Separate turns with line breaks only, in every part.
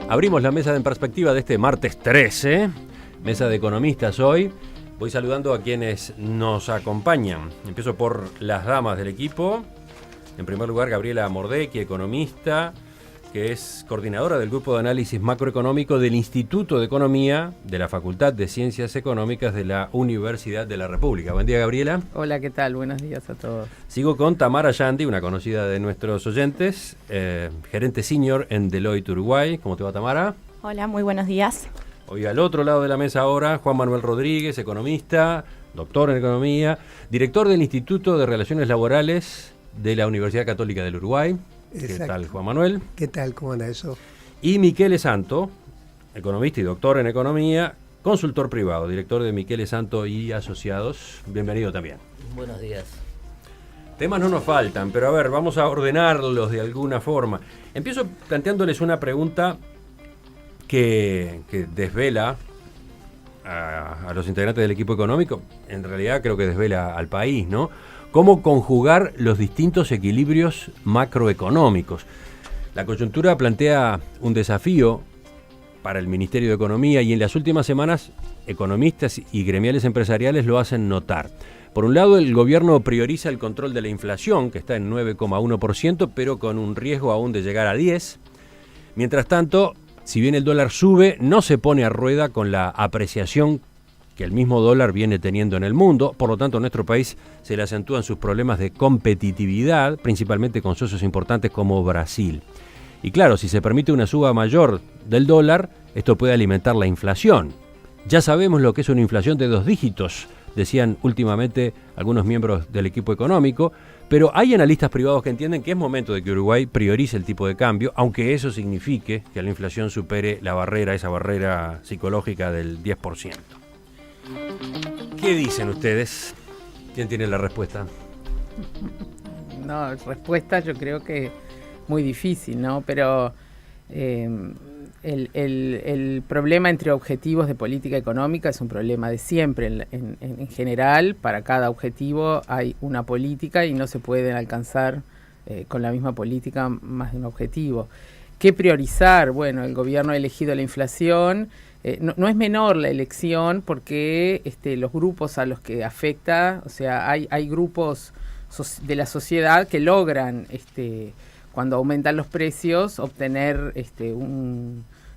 Abrimos la mesa de En Perspectiva de este martes 13, mesa de economistas hoy. Voy saludando a quienes nos acompañan. Empiezo por las damas del equipo. En primer lugar, Gabriela Mordecki, economista, que es coordinadora del Grupo de Análisis Macroeconómico del Instituto de Economía de la Facultad de Ciencias Económicas de la Universidad de la República. Buen día, Gabriela.
Hola, ¿qué tal? Buenos días a todos.
Sigo con Tamara Yandi, una conocida de nuestros oyentes, gerente senior en Deloitte Uruguay. ¿Cómo te va, Tamara?
Hola, muy buenos días.
Hoy al otro lado de la mesa ahora, Juan Manuel Rodríguez, economista, doctor en economía, director del Instituto de Relaciones Laborales de la Universidad Católica del Uruguay.
Exacto.
¿Qué tal, Juan Manuel?
¿Qué tal? ¿Cómo anda eso?
Y Michele Santo, economista y doctor en economía, consultor privado, director de Michele Santo y Asociados. Bienvenido también.
Buenos días.
Temas no nos faltan, pero a ver, vamos a ordenarlos de alguna forma. Empiezo planteándoles una pregunta que desvela a los integrantes del equipo económico. En realidad creo que desvela al país, ¿no? ¿Cómo conjugar los distintos equilibrios macroeconómicos? La coyuntura plantea un desafío para el Ministerio de Economía y en las últimas semanas economistas y gremiales empresariales lo hacen notar. Por un lado, el gobierno prioriza el control de la inflación, que está en 9,1%, pero con un riesgo aún de llegar a 10%. Mientras tanto, si bien el dólar sube, no se pone a rueda con la apreciación que el mismo dólar viene teniendo en el mundo. Por lo tanto, en nuestro país se le acentúan sus problemas de competitividad, principalmente con socios importantes como Brasil. Y claro, si se permite una suba mayor del dólar, esto puede alimentar la inflación. Ya sabemos lo que es una inflación de 2 dígitos, decían últimamente algunos miembros del equipo económico, pero hay analistas privados que entienden que es momento de que Uruguay priorice el tipo de cambio, aunque eso signifique que la inflación supere la barrera, esa barrera psicológica del 10%. ¿Qué dicen ustedes? ¿Quién tiene la respuesta?
No, respuesta yo creo que muy difícil, ¿no? Pero el problema entre objetivos de política económica es un problema de siempre. En general, para cada objetivo hay una política y no se pueden alcanzar con la misma política más de un objetivo. ¿Qué priorizar? Bueno, el gobierno ha elegido la inflación. No es menor la elección porque los grupos a los que afecta, o sea, hay grupos de la sociedad que logran, cuando aumentan los precios, obtener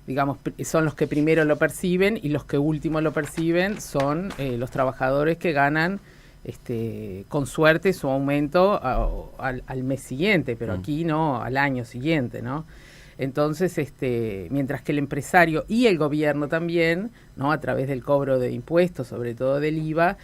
digamos, son los que primero lo perciben y los que último lo perciben son los trabajadores que ganan con suerte su aumento al mes siguiente, pero aquí no, al año siguiente, ¿no? Entonces, mientras que el empresario y el gobierno también, ¿no?, a través del cobro de impuestos, sobre todo del IVA,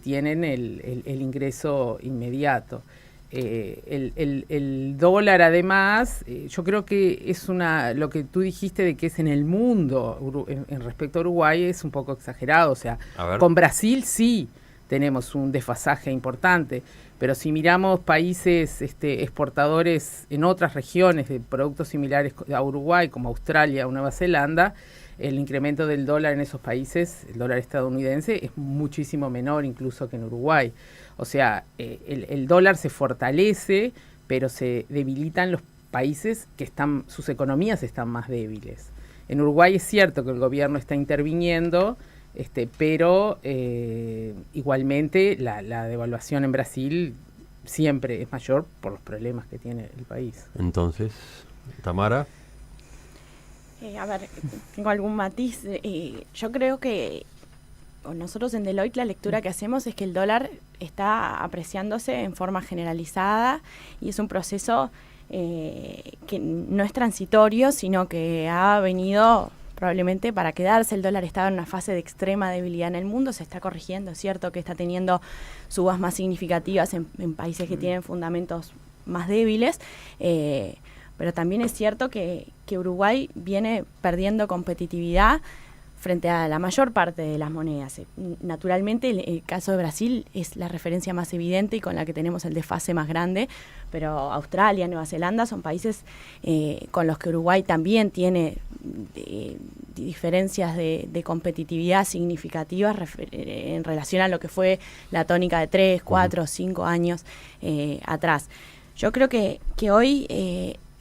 tienen el ingreso inmediato. El dólar, además, yo creo que es lo que tú dijiste de que es en el mundo, en respecto a Uruguay, es un poco exagerado. O sea, con Brasil sí tenemos un desfasaje importante, pero si miramos países exportadores en otras regiones de productos similares a Uruguay, como Australia o Nueva Zelanda, el incremento del dólar en esos países, el dólar estadounidense, es muchísimo menor incluso que en Uruguay. O sea, el dólar se fortalece, pero se debilitan los países que sus economías están más débiles. En Uruguay es cierto que el gobierno está interviniendo, pero igualmente la devaluación en Brasil siempre es mayor por los problemas que tiene el país.
Entonces, Tamara.
A ver, tengo algún matiz. Yo creo que nosotros en Deloitte la lectura que hacemos es que el dólar está apreciándose en forma generalizada y es un proceso que no es transitorio, sino que ha venido probablemente para quedarse. El dólar estaba en una fase de extrema debilidad en el mundo, se está corrigiendo, es cierto que está teniendo subas más significativas en países que tienen fundamentos más débiles, pero también es cierto que Uruguay viene perdiendo competitividad frente a la mayor parte de las monedas. Naturalmente, el caso de Brasil es la referencia más evidente y con la que tenemos el desfase más grande, pero Australia, Nueva Zelanda son países con los que Uruguay también tiene diferencias de competitividad significativas en relación a lo que fue la tónica de 3, 4, 5 años atrás. Yo creo que hoy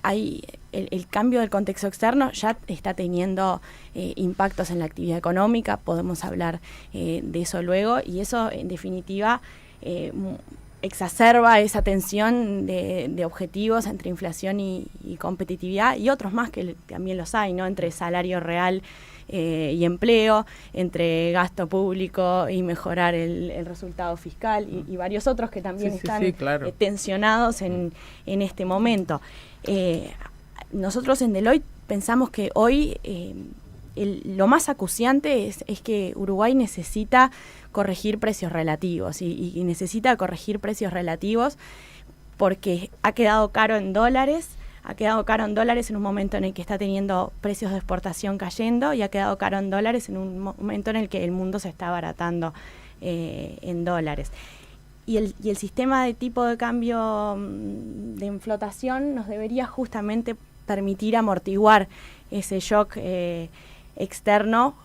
hay el cambio del contexto externo ya está teniendo impactos en la actividad económica, podemos hablar de eso luego, y eso en definitiva exacerba esa tensión de objetivos entre inflación y competitividad, y otros más que también los hay, ¿no? Entre salario real y empleo, entre gasto público y mejorar el resultado fiscal, y varios otros que también están claro, tensionados en este momento. Nosotros en Deloitte pensamos que hoy lo más acuciante es que Uruguay necesita corregir precios relativos y necesita corregir precios relativos porque ha quedado caro en dólares. Ha quedado caro en dólares en un momento en el que está teniendo precios de exportación cayendo, y ha quedado caro en dólares en un momento en el que el mundo se está abaratando en dólares. Y el sistema de tipo de cambio de inflación nos debería justamente permitir amortiguar ese shock externo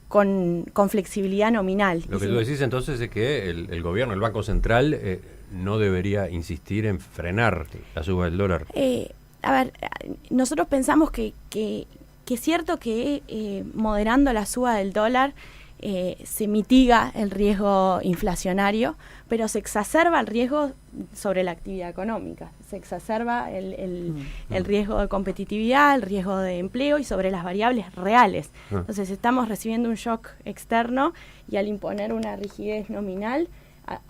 con flexibilidad nominal.
Lo que tú decís entonces es que el gobierno, el Banco Central, no debería insistir en frenar la suba del dólar.
A ver, nosotros pensamos que es cierto que moderando la suba del dólar se mitiga el riesgo inflacionario, pero se exacerba el riesgo sobre la actividad económica, se exacerba el riesgo de competitividad, el riesgo de empleo y sobre las variables reales. Entonces estamos recibiendo un shock externo y al imponer una rigidez nominal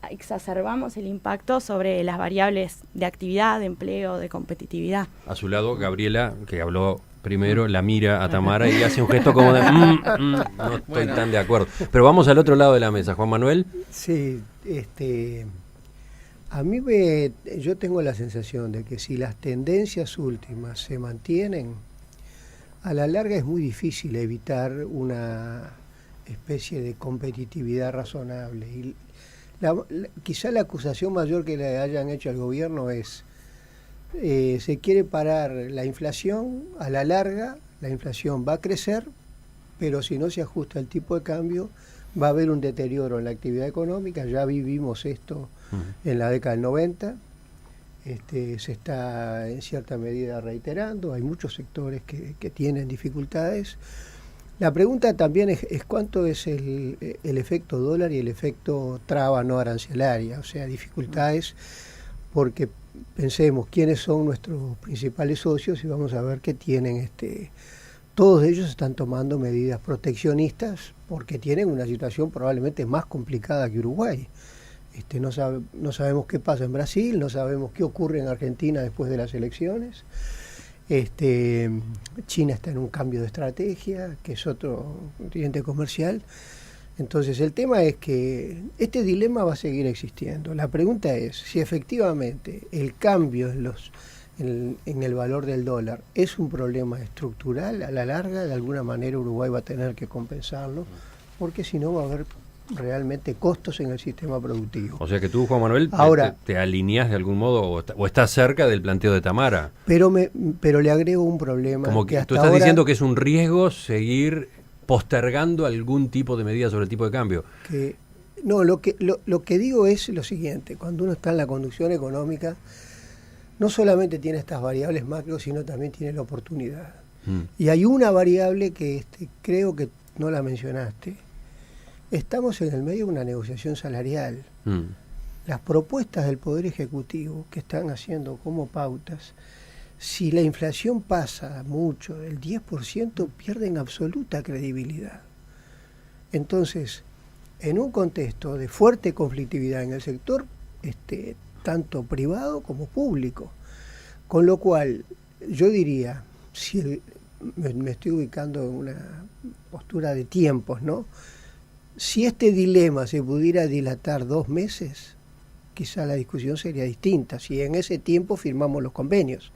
exacerbamos el impacto sobre las variables de actividad, de empleo, de competitividad.
A su lado, Gabriela, que habló primero, la mira a Tamara y hace un gesto como de no estoy tan de acuerdo. Pero vamos al otro lado de la mesa, Juan Manuel.
Sí, yo tengo la sensación de que si las tendencias últimas se mantienen, a la larga es muy difícil evitar una especie de competitividad razonable. Y quizá la acusación mayor que le hayan hecho al gobierno es se quiere parar la inflación. A la larga la inflación va a crecer, pero si no se ajusta el tipo de cambio va a haber un deterioro en la actividad económica. Ya vivimos esto en la década del 90, se está en cierta medida reiterando, hay muchos sectores que tienen dificultades. La pregunta también es cuánto es el efecto dólar y el efecto traba no arancelaria, o sea, dificultades, porque pensemos quiénes son nuestros principales socios y vamos a ver que tienen, todos ellos están tomando medidas proteccionistas porque tienen una situación probablemente más complicada que Uruguay. No sabemos qué pasa en Brasil, no sabemos qué ocurre en Argentina después de las elecciones. China está en un cambio de estrategia, que es otro continente comercial. Entonces el tema es que este dilema va a seguir existiendo. La pregunta es si efectivamente el cambio en el valor del dólar es un problema estructural. A la larga, de alguna manera Uruguay va a tener que compensarlo, porque si no va a haber realmente costos en el sistema productivo.
O sea que tú, Juan Manuel, te alineás de algún modo o estás cerca del planteo de Tamara.
Pero le agrego un problema.
Como que tú estás diciendo que es un riesgo seguir postergando algún tipo de medida sobre el tipo de cambio.
Lo que digo es lo siguiente: cuando uno está en la conducción económica, no solamente tiene estas variables macro, sino también tiene la oportunidad. Y hay una variable que creo que no la mencionaste. Estamos en el medio de una negociación salarial. Las propuestas del Poder Ejecutivo que están haciendo como pautas, si la inflación pasa mucho, del 10%, pierden absoluta credibilidad. Entonces, en un contexto de fuerte conflictividad en el sector, tanto privado como público, con lo cual yo diría, me estoy ubicando en una postura de tiempos, ¿no? Si este dilema se pudiera dilatar 2 meses, quizá la discusión sería distinta, si en ese tiempo firmamos los convenios.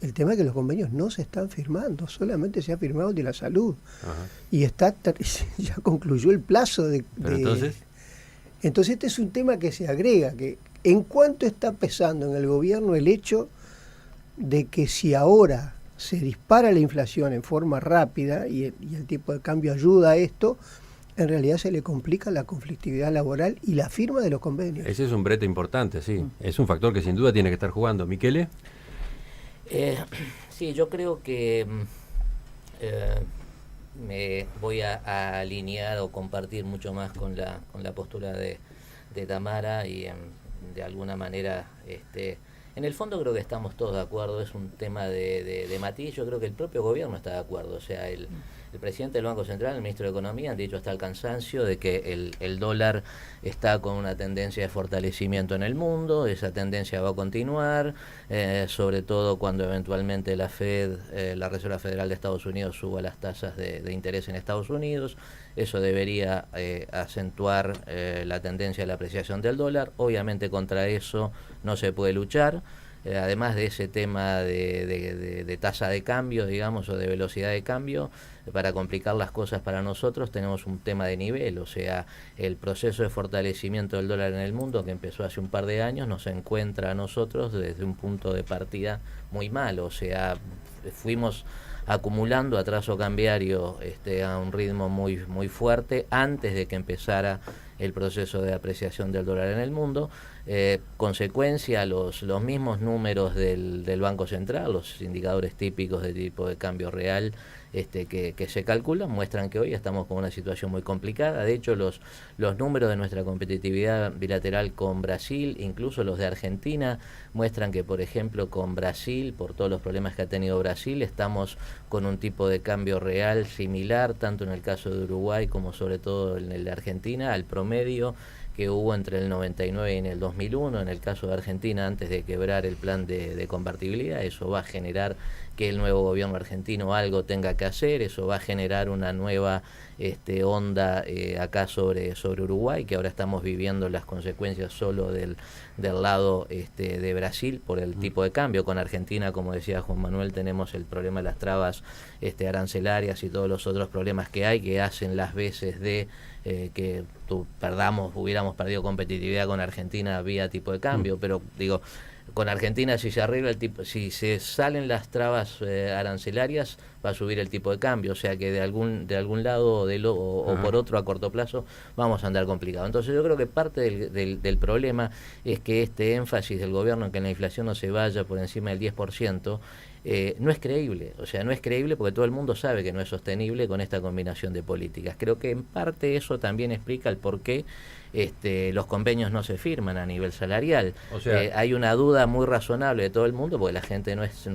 El tema es que los convenios no se están firmando, solamente se ha firmado el de la salud. Ajá. Y ya concluyó el plazo
Entonces
este es un tema que se agrega, que en cuánto está pesando en el gobierno el hecho de que si ahora se dispara la inflación en forma rápida y el tipo de cambio ayuda a esto, en realidad se le complica la conflictividad laboral y la firma de los convenios.
Ese es un brete importante, sí. Es un factor que sin duda tiene que estar jugando. ¿Michele?
Sí, yo creo que me voy a alinear o compartir mucho más con la postura de Tamara y de alguna manera, en el fondo creo que estamos todos de acuerdo, es un tema de matiz. Yo creo que el propio gobierno está de acuerdo, o sea, el presidente del Banco Central, el ministro de Economía han dicho hasta el cansancio de que el dólar está con una tendencia de fortalecimiento en el mundo, esa tendencia va a continuar, sobre todo cuando eventualmente la Fed, la Reserva Federal de Estados Unidos, suba las tasas de interés en Estados Unidos. Eso debería acentuar la tendencia de la apreciación del dólar. Obviamente contra eso no se puede luchar. Además de ese tema de tasa de cambio, digamos, o de velocidad de cambio, para complicar las cosas para nosotros tenemos un tema de nivel, o sea, el proceso de fortalecimiento del dólar en el mundo que empezó hace un par de años nos encuentra a nosotros desde un punto de partida muy malo, o sea, fuimos acumulando atraso cambiario a un ritmo muy, muy fuerte antes de que empezara el proceso de apreciación del dólar en el mundo. Consecuencia, los mismos números del Banco Central, los indicadores típicos de tipo de cambio real que se calculan, muestran que hoy estamos con una situación muy complicada. De hecho, los números de nuestra competitividad bilateral con Brasil, incluso los de Argentina, muestran que, por ejemplo, con Brasil, por todos los problemas que ha tenido Brasil, estamos con un tipo de cambio real similar, tanto en el caso de Uruguay como sobre todo en el de Argentina, al promedio que hubo entre el 99 y en el 2001, en el caso de Argentina, antes de quebrar el plan de convertibilidad. Eso va a generar que el nuevo gobierno argentino algo tenga que hacer, eso va a generar una nueva onda acá sobre Uruguay, que ahora estamos viviendo las consecuencias solo del lado de Brasil por el tipo de cambio. Con Argentina, como decía Juan Manuel, tenemos el problema de las trabas arancelarias y todos los otros problemas que hay, que hacen las veces de que hubiéramos perdido competitividad con Argentina vía tipo de cambio, pero digo, con Argentina si se arregla si se salen las trabas arancelarias, va a subir el tipo de cambio, o sea que de algún lado o por otro a corto plazo vamos a andar complicado. Entonces yo creo que parte del problema es que este énfasis del gobierno en que la inflación no se vaya por encima del 10%, no es creíble, o sea, no es creíble porque todo el mundo sabe que no es sostenible con esta combinación de políticas. Creo que en parte eso también explica el por qué los convenios no se firman a nivel salarial. O sea, hay una duda muy razonable de todo el mundo, porque la gente no es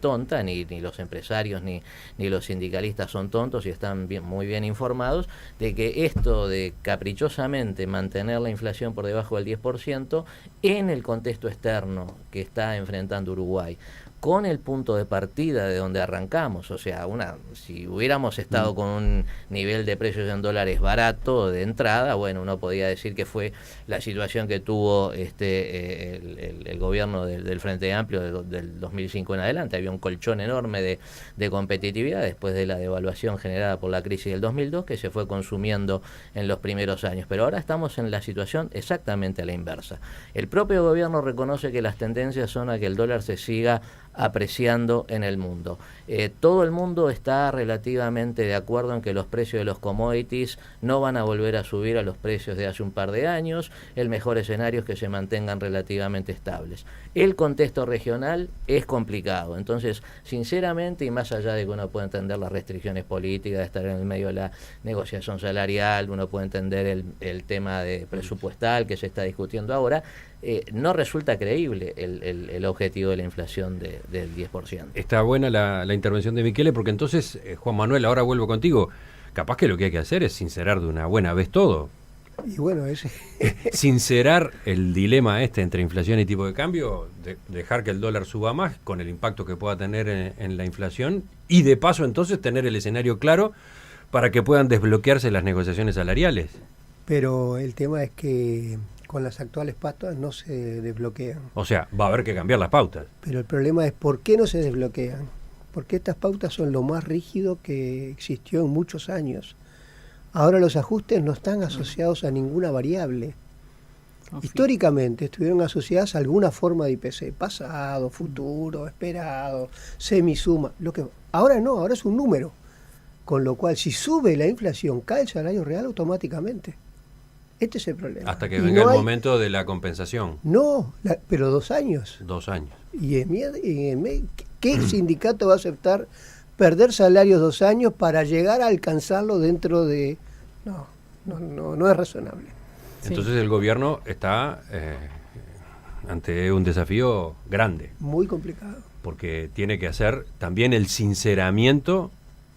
tonta, ni los empresarios ni los sindicalistas son tontos y están muy bien informados, de que esto de caprichosamente mantener la inflación por debajo del 10% en el contexto externo que está enfrentando Uruguay, con el punto de partida de donde arrancamos, o sea, si hubiéramos estado con un nivel de precios en dólares barato de entrada, bueno, uno podía decir que fue la situación que tuvo el gobierno del Frente Amplio del 2005 en adelante. Había un colchón enorme de competitividad después de la devaluación generada por la crisis del 2002 que se fue consumiendo en los primeros años, pero ahora estamos en la situación exactamente a la inversa. El propio gobierno reconoce que las tendencias son a que el dólar se siga apreciando en el mundo. Todo el mundo está relativamente de acuerdo en que los precios de los commodities no van a volver a subir a los precios de hace un par de años. El mejor escenario es que se mantengan relativamente estables. El contexto regional es complicado, entonces sinceramente, y más allá de que uno puede entender las restricciones políticas, de estar en el medio de la negociación salarial, uno puede entender el tema presupuestal que se está discutiendo ahora, no resulta creíble el objetivo de la inflación del 10%.
Está buena la intervención de Michele, porque entonces, Juan Manuel, ahora vuelvo contigo. Capaz que lo que hay que hacer es sincerar de una buena vez todo.
Y bueno,
sincerar el dilema entre inflación y tipo de cambio, dejar que el dólar suba más con el impacto que pueda tener en la inflación, y de paso entonces tener el escenario claro para que puedan desbloquearse las negociaciones salariales.
Pero el tema es que con las actuales pautas no se desbloquean.
O sea, va a haber que cambiar las pautas.
Pero el problema es por qué no se desbloquean. Porque estas pautas son lo más rígido que existió en muchos años. Ahora los ajustes no están asociados a ninguna variable. Históricamente estuvieron asociadas a alguna forma de IPC, pasado, futuro, esperado, semisuma. Ahora no, ahora es un número. Con lo cual, si sube la inflación, cae el salario real automáticamente. Este es el problema.
Hasta que venga el momento de la compensación.
No, pero 2 años.
2 años.
Y ¿Qué sindicato va a aceptar perder salarios 2 años para llegar a alcanzarlo dentro de...? No es razonable.
Entonces el gobierno está ante un desafío grande.
Muy complicado.
Porque tiene que hacer también el sinceramiento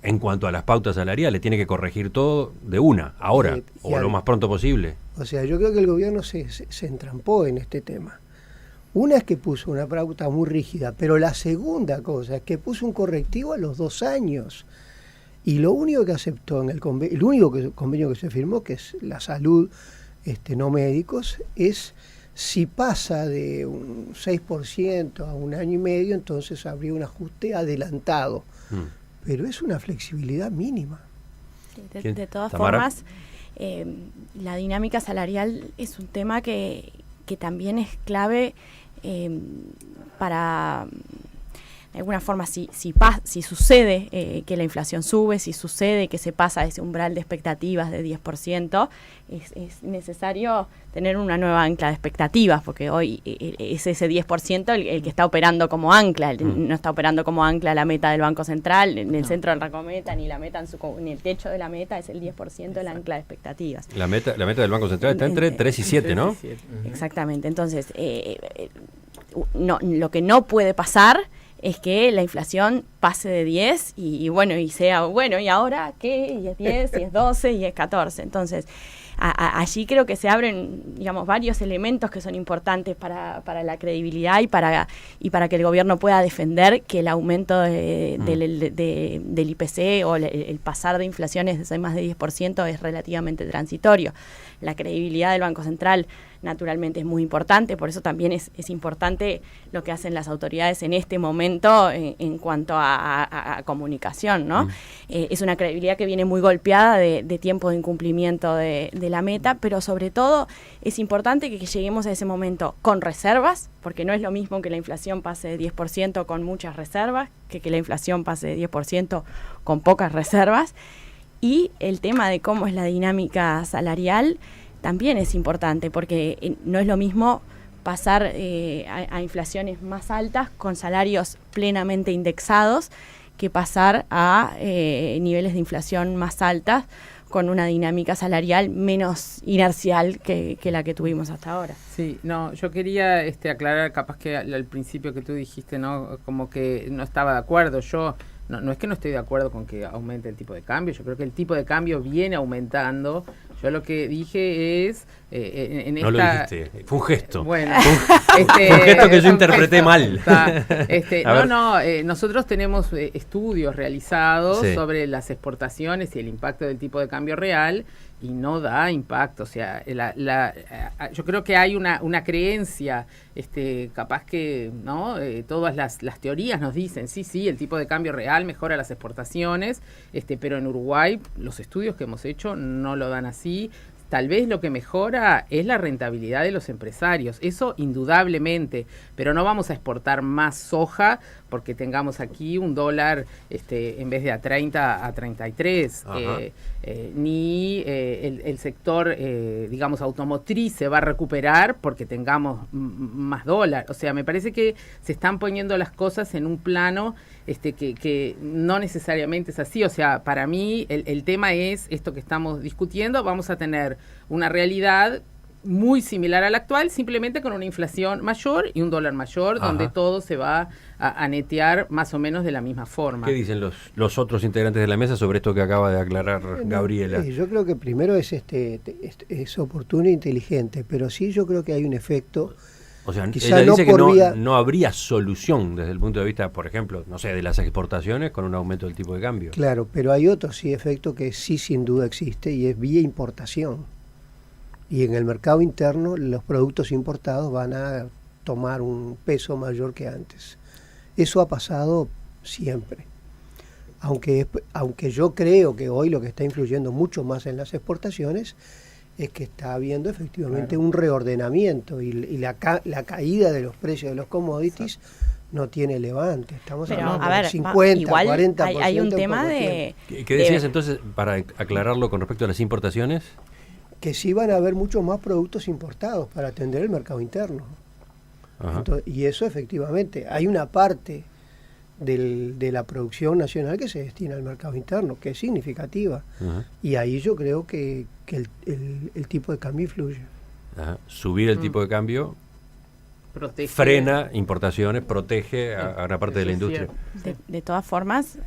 en cuanto a las pautas salariales. Tiene que corregir todo de una, ahora, o lo más pronto posible.
O sea, yo creo que el gobierno se entrampó en este tema. Una es que puso una pauta muy rígida, pero la segunda cosa es que puso un correctivo a los 2 años. Y lo único que aceptó en el único convenio que se firmó, que es la salud, no médicos, es si pasa de un 6% a 1 año y medio, entonces habría un ajuste adelantado. Pero es una flexibilidad mínima.
De todas
Tamara.
formas, la dinámica salarial es un tema que también es clave para, de alguna forma, si sucede que la inflación sube, si sucede que se pasa ese umbral de expectativas de 10%, es necesario tener una nueva ancla de expectativas, porque hoy es ese 10% el que está operando como ancla, no está operando como ancla la meta del Banco Central, en el centro del Racometa, ni la meta ni el techo de la meta, es el 10% el ancla de expectativas.
La meta del Banco Central está entre 3 y 7, ¿no?
Exactamente, entonces lo que no puede pasar es que la inflación pase de 10 y sea, ¿y ahora qué? Y es 10, y es 12, y es 14. Entonces, allí creo que se abren, digamos, varios elementos que son importantes para la credibilidad y para que el gobierno pueda defender que el aumento del IPC o el pasar de inflaciones de más de 10% es relativamente transitorio. La credibilidad del Banco Central naturalmente es muy importante, por eso también es importante lo que hacen las autoridades en este momento en cuanto a comunicación, ¿no? Es una credibilidad que viene muy golpeada de tiempo de incumplimiento de la meta, pero sobre todo es importante que lleguemos a ese momento con reservas, porque no es lo mismo que la inflación pase de 10% con muchas reservas, que la inflación pase de 10% con pocas reservas, y el tema de cómo es la dinámica salarial también es importante, porque no es lo mismo pasar a inflaciones más altas con salarios plenamente indexados que pasar a niveles de inflación más altas con una dinámica salarial menos inercial que la que tuvimos hasta ahora.
Sí, no, yo quería aclarar, capaz que al principio que tú dijiste, ¿no? Como que no estaba de acuerdo. Yo no es que no estoy de acuerdo con que aumente el tipo de cambio, yo creo que el tipo de cambio viene aumentando. Yo lo que dije es...
no lo dijiste, fue un gesto.
Bueno,
fue un gesto que yo interpreté mal.
Nosotros tenemos estudios realizados sobre las exportaciones y el impacto del tipo de cambio real, y no da impacto. O sea, yo creo que hay una creencia, capaz que no todas las teorías nos dicen, sí, el tipo de cambio real mejora las exportaciones, pero en Uruguay los estudios que hemos hecho no lo dan así. Tal vez lo que mejora es la rentabilidad de los empresarios, eso indudablemente, pero no vamos a exportar más soja porque tengamos aquí un dólar en vez de a 30 a 33, ni el sector, digamos, automotriz se va a recuperar porque tengamos más dólar. O sea, me parece que se están poniendo las cosas en un plano que no necesariamente es así. O sea, para mí el tema es esto que estamos discutiendo, vamos a tener una realidad muy similar a la actual, simplemente con una inflación mayor y un dólar mayor, donde todo se va a netear más o menos de la misma forma.
¿Qué dicen los otros integrantes de la mesa sobre esto que acaba de aclarar Gabriela?
Yo creo que primero es oportuno e inteligente, pero sí yo creo que hay un efecto.
O sea,
quizá
ella dice que no habría solución desde el punto de vista, por ejemplo, no sé, de las exportaciones con un aumento del tipo de cambio.
Claro, pero hay otro efecto que sí sin duda existe, y es vía importación. Y en el mercado interno los productos importados van a tomar un peso mayor que antes. Eso ha pasado siempre. Aunque yo creo que hoy lo que está influyendo mucho más en las exportaciones es que está habiendo efectivamente un reordenamiento y la caída de los precios de los commodities no tiene levante. Estamos hablando de 50,
igual
40%.
Hay un tema de...
¿Qué decías entonces, para aclararlo con respecto a las importaciones?
Que sí van a haber muchos más productos importados para atender el mercado interno. Entonces, y eso efectivamente, hay una parte de la producción nacional que se destina al mercado interno, que es significativa. Y ahí yo creo que el tipo de cambio influye.
Subir el tipo de cambio
Protege.
frena importaciones, protege a una parte de la industria.
De todas formas,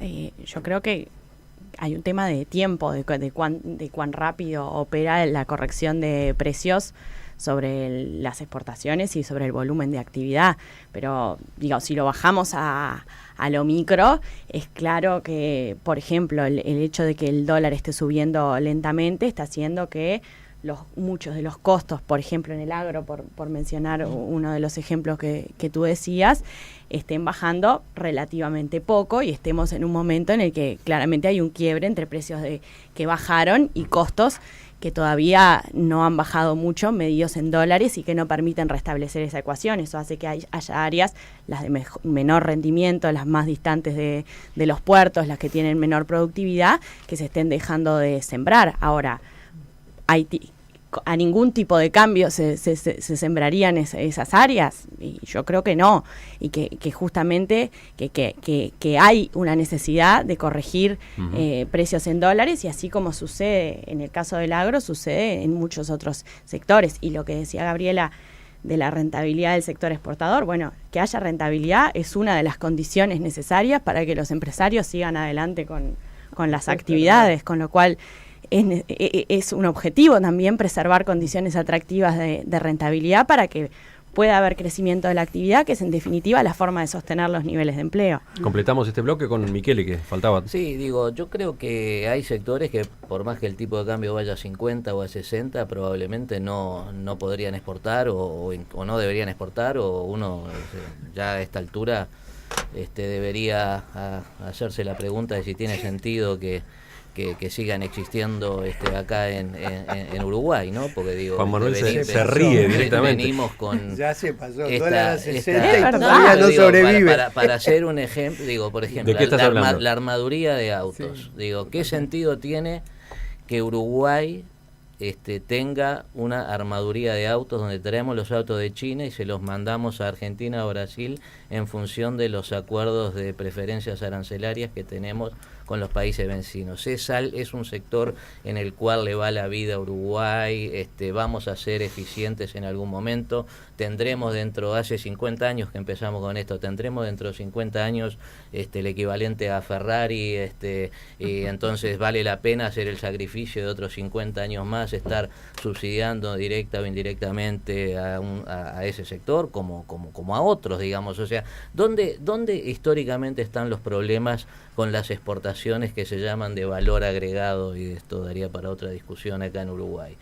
yo creo que hay un tema de tiempo, de cuán rápido opera la corrección de precios sobre las exportaciones y sobre el volumen de actividad. Pero, digo, si lo bajamos a lo micro, es claro que, por ejemplo, el hecho de que el dólar esté subiendo lentamente está haciendo que muchos de los costos, por ejemplo, en el agro, por mencionar uno de los ejemplos que tú decías, estén bajando relativamente poco y estemos en un momento en el que claramente hay un quiebre entre precios que bajaron y costos que todavía no han bajado mucho, medidos en dólares, y que no permiten restablecer esa ecuación. Eso hace que haya áreas, las de menor rendimiento, las más distantes de los puertos, las que tienen menor productividad, que se estén dejando de sembrar. Ahora, a ningún tipo de cambio se sembrarían esas áreas, y yo creo que no, y que justamente que hay una necesidad de corregir precios en dólares, y así como sucede en el caso del agro, sucede en muchos otros sectores. Y lo que decía Gabriela de la rentabilidad del sector exportador, bueno, que haya rentabilidad es una de las condiciones necesarias para que los empresarios sigan adelante con las actividades, con lo cual es un objetivo también preservar condiciones atractivas de rentabilidad para que pueda haber crecimiento de la actividad, que es en definitiva la forma de sostener los niveles de empleo.
Completamos este bloque con Michele, que faltaba.
Sí, digo, yo creo que hay sectores que por más que el tipo de cambio vaya a 50 o a 60, probablemente no podrían exportar o no deberían exportar, o uno ya a esta altura debería hacerse la pregunta de si tiene sentido que sigan existiendo acá en Uruguay, ¿no? Porque digo,
Juan Manuel se ríe directamente.
Venimos con
ya se pasó el dólar a 60
y
todavía no sobrevive.
Para hacer un ejemplo, digo, por ejemplo, la armaduría de autos. Sí. Digo, ¿qué sentido tiene que Uruguay tenga una armaduría de autos donde traemos los autos de China y se los mandamos a Argentina o Brasil en función de los acuerdos de preferencias arancelarias que tenemos con los países vecinos? Es un sector en el cual le va la vida a Uruguay, vamos a ser eficientes en algún momento, tendremos hace 50 años que empezamos con esto, tendremos dentro de 50 años el equivalente a Ferrari, y entonces vale la pena hacer el sacrificio de otros 50 años más, estar subsidiando directa o indirectamente a ese sector como a otros, digamos. O sea, ¿dónde históricamente están los problemas con las exportaciones que se llaman de valor agregado? Y esto daría para otra discusión acá en Uruguay.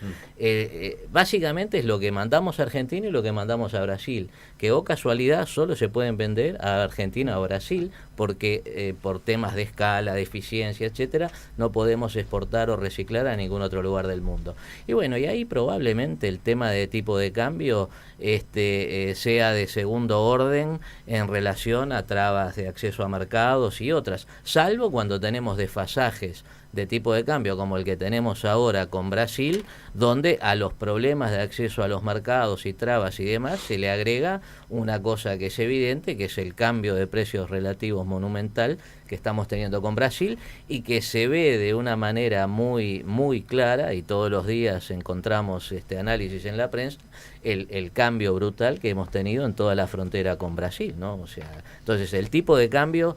Básicamente es lo que mandamos a Argentina y lo que mandamos a Brasil, que casualidad solo se pueden vender a Argentina o a Brasil, porque por temas de escala, de eficiencia, etcétera, no podemos exportar o reciclar a ningún otro lugar del mundo. Y bueno, y ahí probablemente el tema de tipo de cambio sea de segundo orden en relación a trabas de acceso a mercados y otras, salvo cuando tenemos desfasajes de tipo de cambio como el que tenemos ahora con Brasil, donde a los problemas de acceso a los mercados y trabas y demás se le agrega una cosa que es evidente, que es el cambio de precios relativos monumental que estamos teniendo con Brasil, y que se ve de una manera muy muy clara, y todos los días encontramos análisis en la prensa, el cambio brutal que hemos tenido en toda la frontera con Brasil, ¿no? O sea, entonces el tipo de cambio,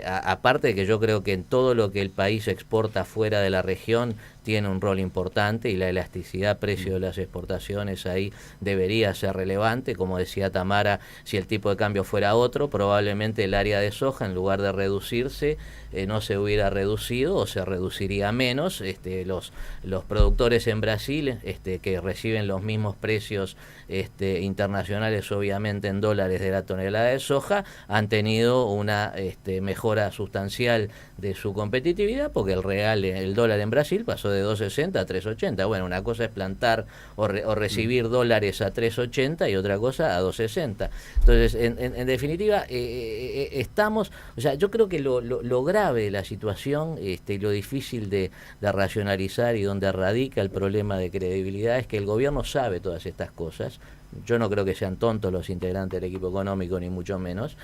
aparte de que yo creo que en todo lo que el país exporta fuera de la región tiene un rol importante, y la elasticidad precio de las exportaciones ahí debería ser relevante. Como decía Tamara, si el tipo de cambio fuera otro, probablemente el área de soja, en lugar de reducirse, no se hubiera reducido o se reduciría menos. Los productores en Brasil, que reciben los mismos precios internacionales, obviamente en dólares, de la tonelada de soja, han tenido una mejora sustancial de su competitividad, porque el dólar en Brasil pasó de 2.60 a 3.80. Bueno, una cosa es plantar o recibir dólares a 3.80 y otra cosa a 2.60. Entonces, en definitiva, estamos, o sea, yo creo que lo grave de la situación, y lo difícil de racionalizar, y donde radica el problema de credibilidad, es que el gobierno sabe todas estas cosas. Yo no creo que sean tontos los integrantes del equipo económico, ni mucho menos,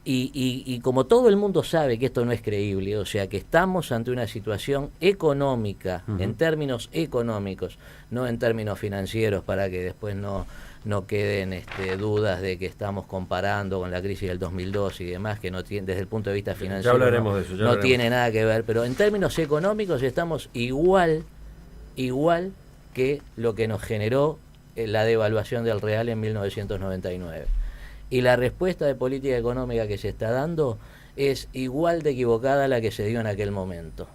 Y como todo el mundo sabe que esto no es creíble, o sea que estamos ante una situación económica, en términos económicos, no en términos financieros, para que después no queden dudas de que estamos comparando con la crisis del 2002 y demás, que no tiene, desde el punto de vista financiero,
ya hablaremos de eso,
no tiene nada que ver, pero en términos económicos estamos igual que lo que nos generó la devaluación del real en 1999. Y la respuesta de política económica que se está dando es igual de equivocada a la que se dio en aquel momento,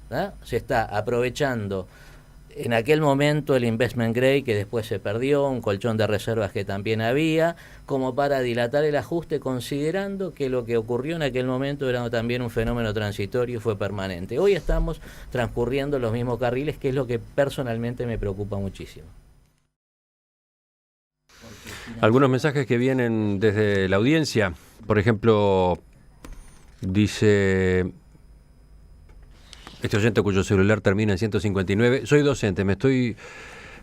¿no? Se está aprovechando en aquel momento el investment grade, que después se perdió, un colchón de reservas que también había, como para dilatar el ajuste, considerando que lo que ocurrió en aquel momento era también un fenómeno transitorio y fue permanente. Hoy estamos transcurriendo los mismos carriles, que es lo que personalmente me preocupa muchísimo.
Algunos mensajes que vienen desde la audiencia. Por ejemplo, dice este oyente cuyo celular termina en 159. Soy docente, me estoy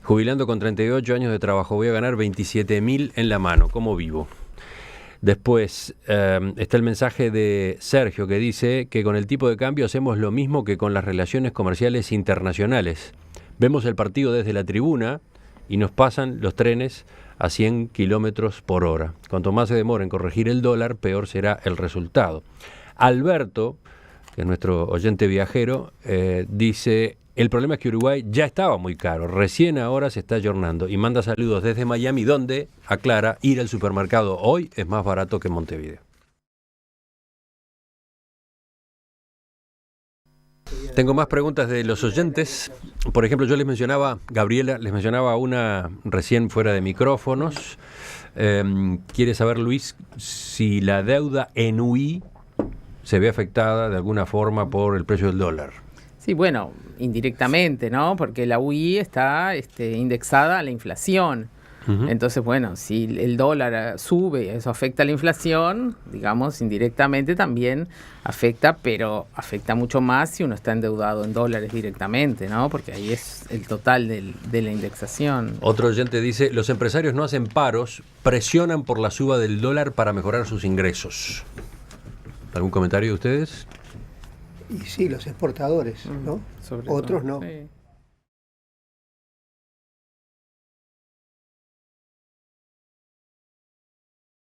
jubilando con 38 años de trabajo. Voy a ganar 27.000 en la mano. ¿Cómo vivo? Después está el mensaje de Sergio, que dice que con el tipo de cambio hacemos lo mismo que con las relaciones comerciales internacionales. Vemos el partido desde la tribuna y nos pasan los trenes a 100 kilómetros por hora. Cuanto más se demora en corregir el dólar, peor será el resultado. Alberto, que es nuestro oyente viajero, dice: el problema es que Uruguay ya estaba muy caro, recién ahora se está ayornando, y manda saludos desde Miami, donde, aclara, ir al supermercado hoy es más barato que en Montevideo. Tengo más preguntas de los oyentes. Por ejemplo, yo les mencionaba, Gabriela, les mencionaba una recién fuera de micrófonos. Quiere saber, Luis, si la deuda en UI se ve afectada de alguna forma por el precio del dólar.
Sí, bueno, indirectamente, ¿no? Porque la UI está indexada a la inflación. Entonces, bueno, si el dólar sube, eso afecta a la inflación, digamos, indirectamente también afecta, pero afecta mucho más si uno está endeudado en dólares directamente, ¿no? Porque ahí es el total de la indexación.
Otro oyente dice: los empresarios no hacen paros, presionan por la suba del dólar para mejorar sus ingresos. ¿Algún comentario de ustedes?
Y sí, los exportadores, ¿no? Otros no.
Sí.